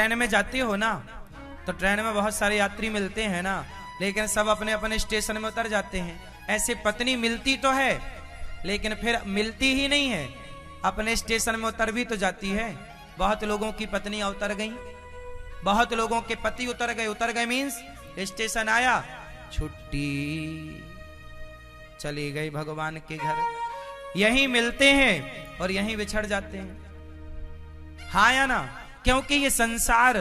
Train में जाते हो ना, तो ट्रेन में बहुत सारे यात्री मिलते हैं ना, लेकिन सब अपने अपने स्टेशन में उतर जाते हैं। ऐसे पत्नी मिलती तो है, लेकिन फिर मिलती ही नहीं है, अपने स्टेशन में उतर भी तो जाती है। बहुत लोगों की पत्नियां उतर गईं, बहुत लोगों के पति उतर गए। उतर गए मीन्स स्टेशन आया, छुट्टी, चली गई भगवान के घर। यहीं मिलते हैं और यहीं बिछड़ जाते हैं। हाँ या ना? क्योंकि ये संसार,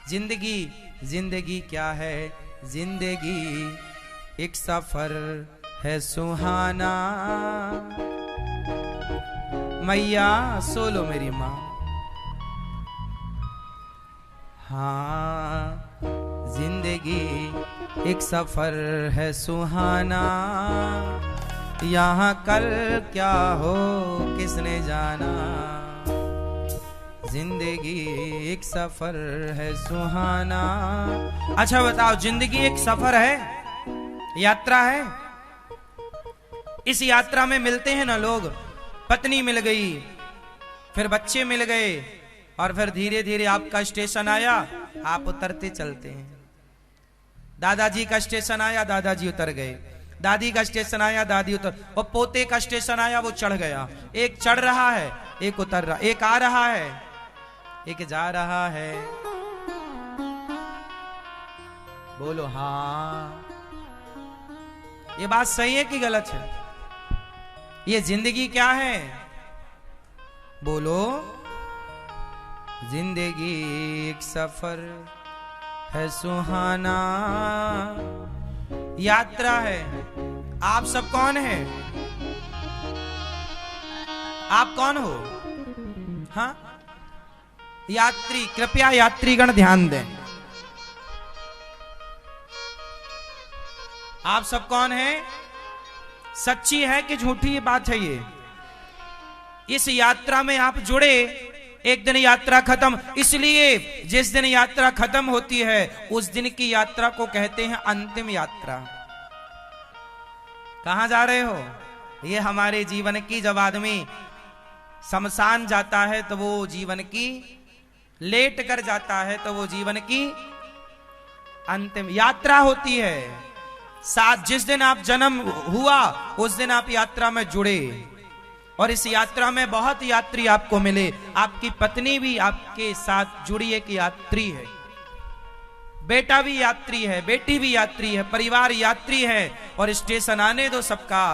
जिंदगी क्या है? जिंदगी एक सफर है सुहाना। मैया सोलो मेरी माँ। हाँ, जिंदगी एक सफर है सुहाना, यहाँ कल क्या हो किसने जाना। जिंदगी एक सफर है सुहाना। अच्छा बताओ, जिंदगी एक सफर है, यात्रा है। इस यात्रा में मिलते हैं ना लोग, पत्नी मिल गई, फिर बच्चे मिल गए, और फिर धीरे धीरे आपका स्टेशन आया, आप उतरते चलते हैं। दादाजी का स्टेशन आया, दादाजी उतर गए। दादी का स्टेशन आया, दादी उतर, और पोते का स्टेशन आया, वो चढ़ गया। एक चढ़ रहा है, एक उतर रहा, एक आ रहा है, एक जा रहा है। बोलो हाँ, ये बात सही है कि गलत है? ये जिंदगी क्या है? बोलो। जिंदगी एक सफर है सुहाना, यात्रा है। आप सब कौन हैं? आप कौन हो? हाँ, यात्री। कृपया यात्रीगण ध्यान दें। आप सब कौन हैं? सच्ची है कि झूठी ये बात है? ये इस यात्रा में आप जुड़े, एक दिन यात्रा खत्म। इसलिए जिस दिन यात्रा खत्म होती है, उस दिन की यात्रा को कहते हैं अंतिम यात्रा। कहां जा रहे हो? ये हमारे जीवन की, जब आदमी शमशान जाता है तो वो जीवन की, लेट कर जाता है तो वो जीवन की अंतिम यात्रा होती है। साथ जिस दिन आप जन्म हुआ, उस दिन आप यात्रा में जुड़े, और इस यात्रा में बहुत यात्री आपको मिले। आपकी पत्नी भी आपके साथ जुड़ी एक यात्री है, बेटा भी यात्री है, बेटी भी यात्री है, परिवार यात्री है। और स्टेशन आने दो सबका,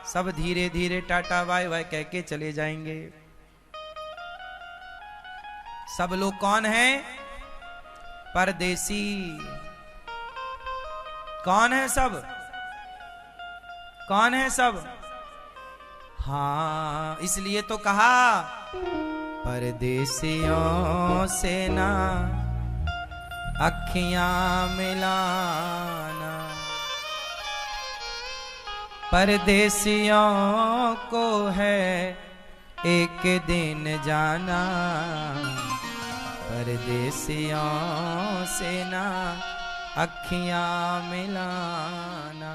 सब धीरे धीरे टाटा बाय बाय कह के चले जाएंगे। सब लोग कौन हैं? परदेसी। कौन है सब? कौन है सब? हाँ, इसलिए तो कहा परदेसियों से ना अखियां मिलाना। परदेसियों को है एक दिन जाना, परदेसियों से ना अखियां मिलाना।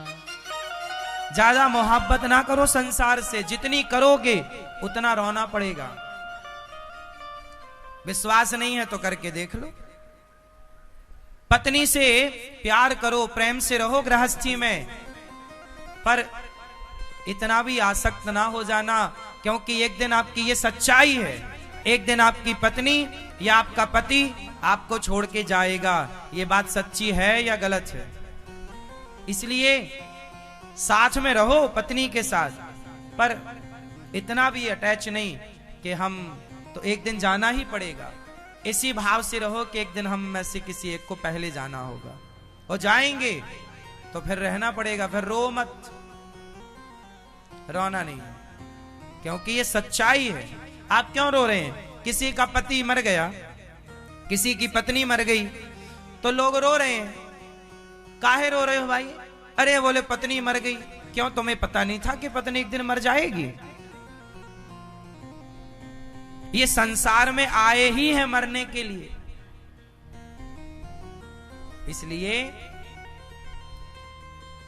ज्यादा मोहब्बत ना करो संसार से, जितनी करोगे उतना रोना पड़ेगा। विश्वास नहीं है तो करके देख लो। पत्नी से प्यार करो, प्रेम से रहो गृहस्थी में, पर इतना भी आसक्त ना हो जाना, क्योंकि एक दिन आपकी ये सच्चाई है, एक दिन आपकी पत्नी या आपका पति आपको छोड़ के जाएगा। ये बात सच्ची है या गलत है? इसलिए साथ में रहो पत्नी के साथ, पर इतना भी अटैच नहीं कि हम तो एक दिन जाना ही पड़ेगा। इसी भाव से रहो कि एक दिन हम में से किसी एक को पहले जाना होगा, और जाएंगे तो फिर रहना पड़ेगा। फिर रो मत, रोना नहीं, क्योंकि ये सच्चाई है। आप क्यों रो रहे हैं? किसी का पति मर गया, किसी की पत्नी मर गई, तो लोग रो रहे हैं। काहे रो रहे हो भाई? अरे बोले पत्नी मर गई। क्यों, तुम्हें पता नहीं था कि पत्नी एक दिन मर जाएगी? ये संसार में आए ही है मरने के लिए। इसलिए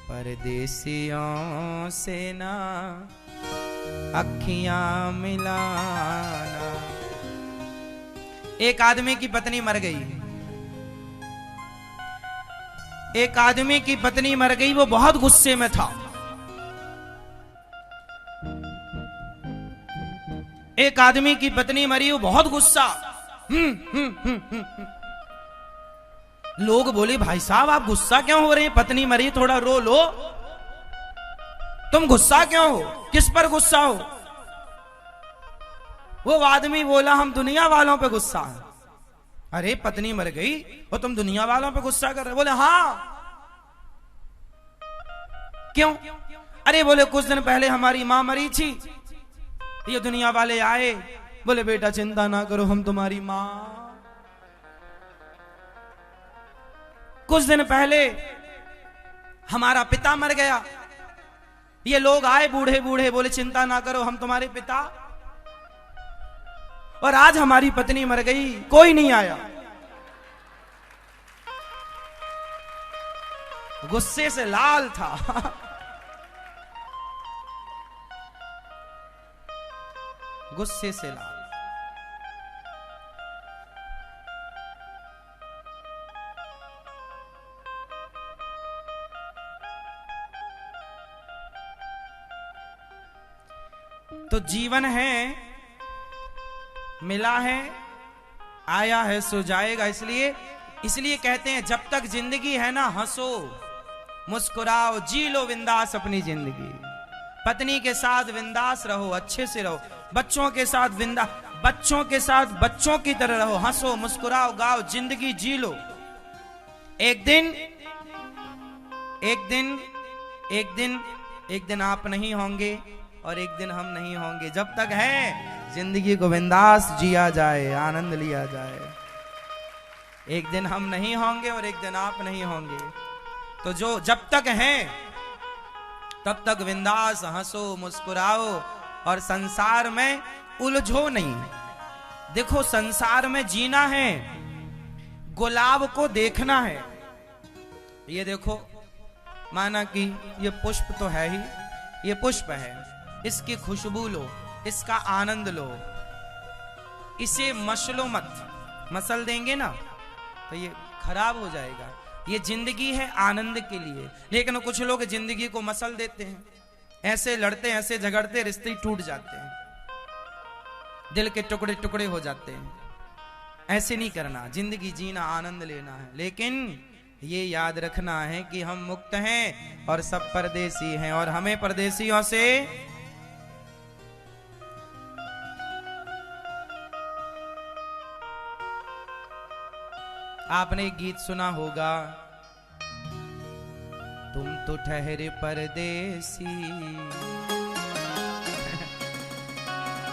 परदेसियों से ना अखियां मिलाना। एक आदमी की पत्नी मर गई, एक आदमी की पत्नी मर गई, वो बहुत गुस्से में था। एक आदमी की पत्नी मरी, वो बहुत गुस्सा। लोग बोले भाई साहब आप गुस्सा क्यों हो रहे हैं, पत्नी मरी थोड़ा रो लो, तुम गुस्सा क्यों हो, किस पर गुस्सा हो? वो आदमी बोला हम दुनिया वालों पे गुस्सा है। अरे पत्नी मर गई और तुम दुनिया वालों पे गुस्सा कर रहे? बोले हाँ। क्यों? अरे बोले कुछ दिन पहले हमारी मां मरी थी, ये दुनिया वाले आए, बोले बेटा चिंता ना करो हम तुम्हारी मां। कुछ दिन पहले हमारा पिता मर गया, ये लोग आए बूढ़े बूढ़े, बोले चिंता ना करो हम तुम्हारे पिता। और आज हमारी पत्नी मर गई, कोई नहीं आया। गुस्से से लाल था। गुस्से से लाल। तो जीवन है, मिला है, आया है सो जाएगा। इसलिए कहते हैं जब तक जिंदगी है ना हंसो मुस्कुराओ, जी लो बिंदास अपनी जिंदगी। पत्नी के साथ बिंदास रहो, अच्छे से रहो, बच्चों के साथ बच्चों की तरह रहो, हंसो मुस्कुराओ गाओ, जिंदगी जी लो। एक दिन आप नहीं होंगे और एक दिन हम नहीं होंगे। जब तक है जिंदगी को बिंदास जिया जाए, आनंद लिया जाए। एक दिन हम नहीं होंगे और एक दिन आप नहीं होंगे। तो जो जब तक है तब तक बिंदास हंसो मुस्कुराओ और संसार में उलझो नहीं। देखो संसार में जीना है, गुलाब को देखना है। ये देखो माना कि ये पुष्प तो है ही, ये पुष्प है, इसकी खुशबू लो, इसका आनंद लो, इसे मसलो मत। मसल देंगे ना तो ये खराब हो जाएगा। ये जिंदगी है आनंद के लिए, लेकिन कुछ लोग जिंदगी को मसल देते हैं, ऐसे लड़ते हैं, ऐसे झगड़ते, रिश्ते टूट जाते हैं, दिल के टुकड़े टुकड़े हो जाते हैं। ऐसे नहीं करना, जिंदगी जीना, आनंद लेना है। लेकिन ये याद रखना है कि हम मुक्त हैं और सब परदेसी हैं, और हमें परदेसियों से आपने एक गीत सुना होगा, तुम तो ठहरे परदेसी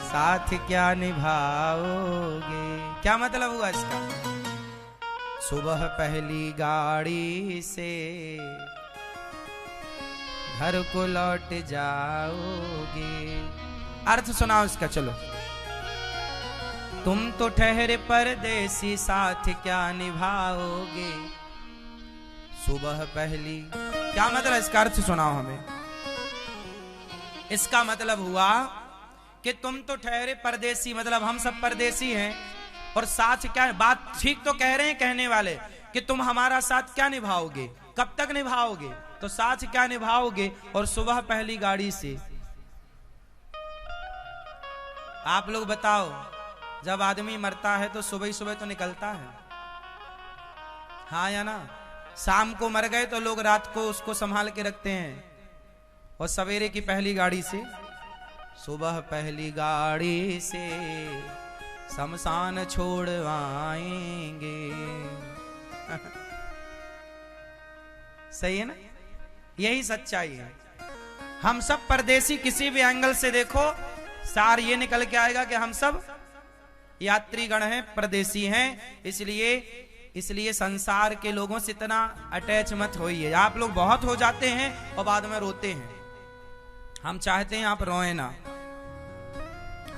साथ क्या निभाओगे। क्या मतलब हुआ इसका? सुबह पहली गाड़ी से घर को लौट जाओगे। अर्थ सुनाओ इसका, चलो। तुम तो ठहरे परदेसी साथ क्या निभाओगे, सुबह पहली। क्या मतलब इसका अर्थ सुनाओ हमें। इसका मतलब हुआ कि तुम तो ठहरे परदेसी, मतलब हम सब परदेसी हैं, और साथ क्या, बात ठीक तो कह रहे हैं कहने वाले कि तुम हमारा साथ क्या निभाओगे, कब तक निभाओगे, तो साथ क्या निभाओगे, और सुबह पहली गाड़ी से। आप लोग बताओ, जब आदमी मरता है तो सुबह सुबह तो निकलता है, हाँ या ना? शाम को मर गए तो लोग रात को उसको संभाल के रखते हैं, और सवेरे की पहली गाड़ी से, सुबह पहली गाड़ी से शमशान छोड़वाएंगे। सही है ना? यही सच्चाई है। हम सब परदेसी, किसी भी एंगल से देखो सार ये निकल के आएगा कि हम सब यात्रीगण हैं, परदेसी हैं। इसलिए संसार के लोगों से इतना अटैच मत होइए। आप लोग बहुत हो जाते हैं और बाद में रोते हैं। हम चाहते हैं आप रोए ना,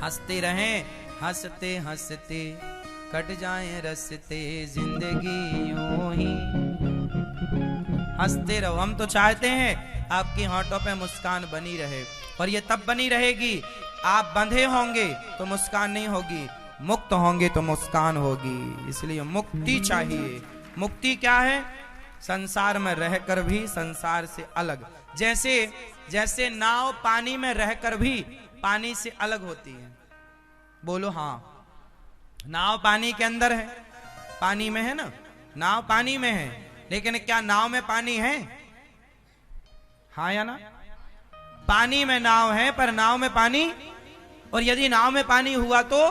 हंसते रहें, हंसते हंसते कट जाए रस्ते, जिंदगी यूं ही हंसते रहो। हम तो चाहते हैं आपकी होंठों पे मुस्कान बनी रहे, और ये तब बनी रहेगी आप बंधे होंगे तो मुस्कान नहीं होगी, मुक्त होंगे तो मुस्कान होगी। इसलिए मुक्ति चाहिए। मुक्ति क्या है? संसार में रहकर भी संसार से अलग। जैसे जैसे नाव पानी में रहकर भी पानी से अलग होती है। बोलो हाँ। नाव पानी के अंदर है, पानी में है ना, नाव पानी में है, लेकिन क्या नाव में पानी है? हाँ या ना? पानी में नाव है पर नाव में पानी, और यदि नाव में पानी हुआ तो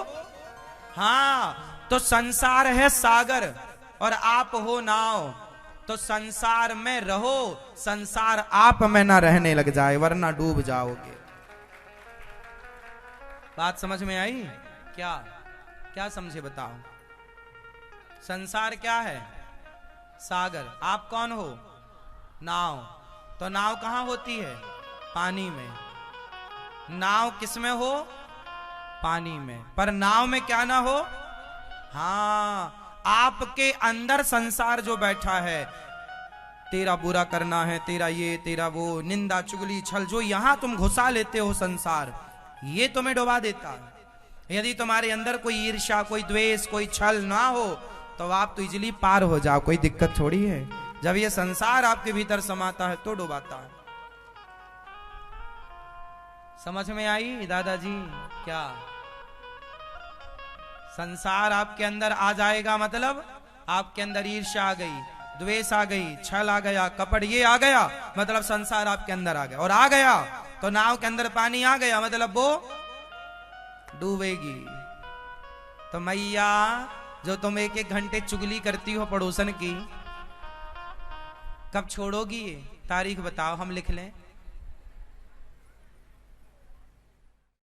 हाँ, तो संसार है सागर और आप हो नाव, तो संसार में रहो, संसार आप में ना रहने लग जाए वरना डूब जाओगे। बात समझ में आई? क्या क्या समझे बताओ? संसार क्या है? सागर। आप कौन हो? नाव। तो नाव कहां होती है? पानी में। नाव किस में हो? पानी में। पर नाव में क्या ना हो? हाँ, आपके अंदर संसार जो बैठा है, तेरा बुरा करना है, तेरा ये तेरा वो, निंदा चुगली छल, जो यहां तुम घुसा लेते हो संसार, ये तुम्हें डुबा देता है। यदि तुम्हारे अंदर कोई ईर्ष्या, कोई द्वेष, कोई छल ना हो तो आप तो इजीली पार हो जाओ, कोई दिक्कत थोड़ी है। जब ये संसार आपके भीतर समाता है तो डुबाता है। समझ में आई दादाजी? क्या संसार आपके अंदर आ जाएगा मतलब आपके अंदर ईर्ष्या आ गई, द्वेष आ गई, छल आ गया, कपट ये आ गया, मतलब संसार आपके अंदर आ गया। और आ गया तो नाव के अंदर पानी आ गया, मतलब वो डूबेगी। तो मैया, जो तुम एक एक घंटे चुगली करती हो पड़ोसन की, कब छोड़ोगी? तारीख बताओ, हम लिख लें।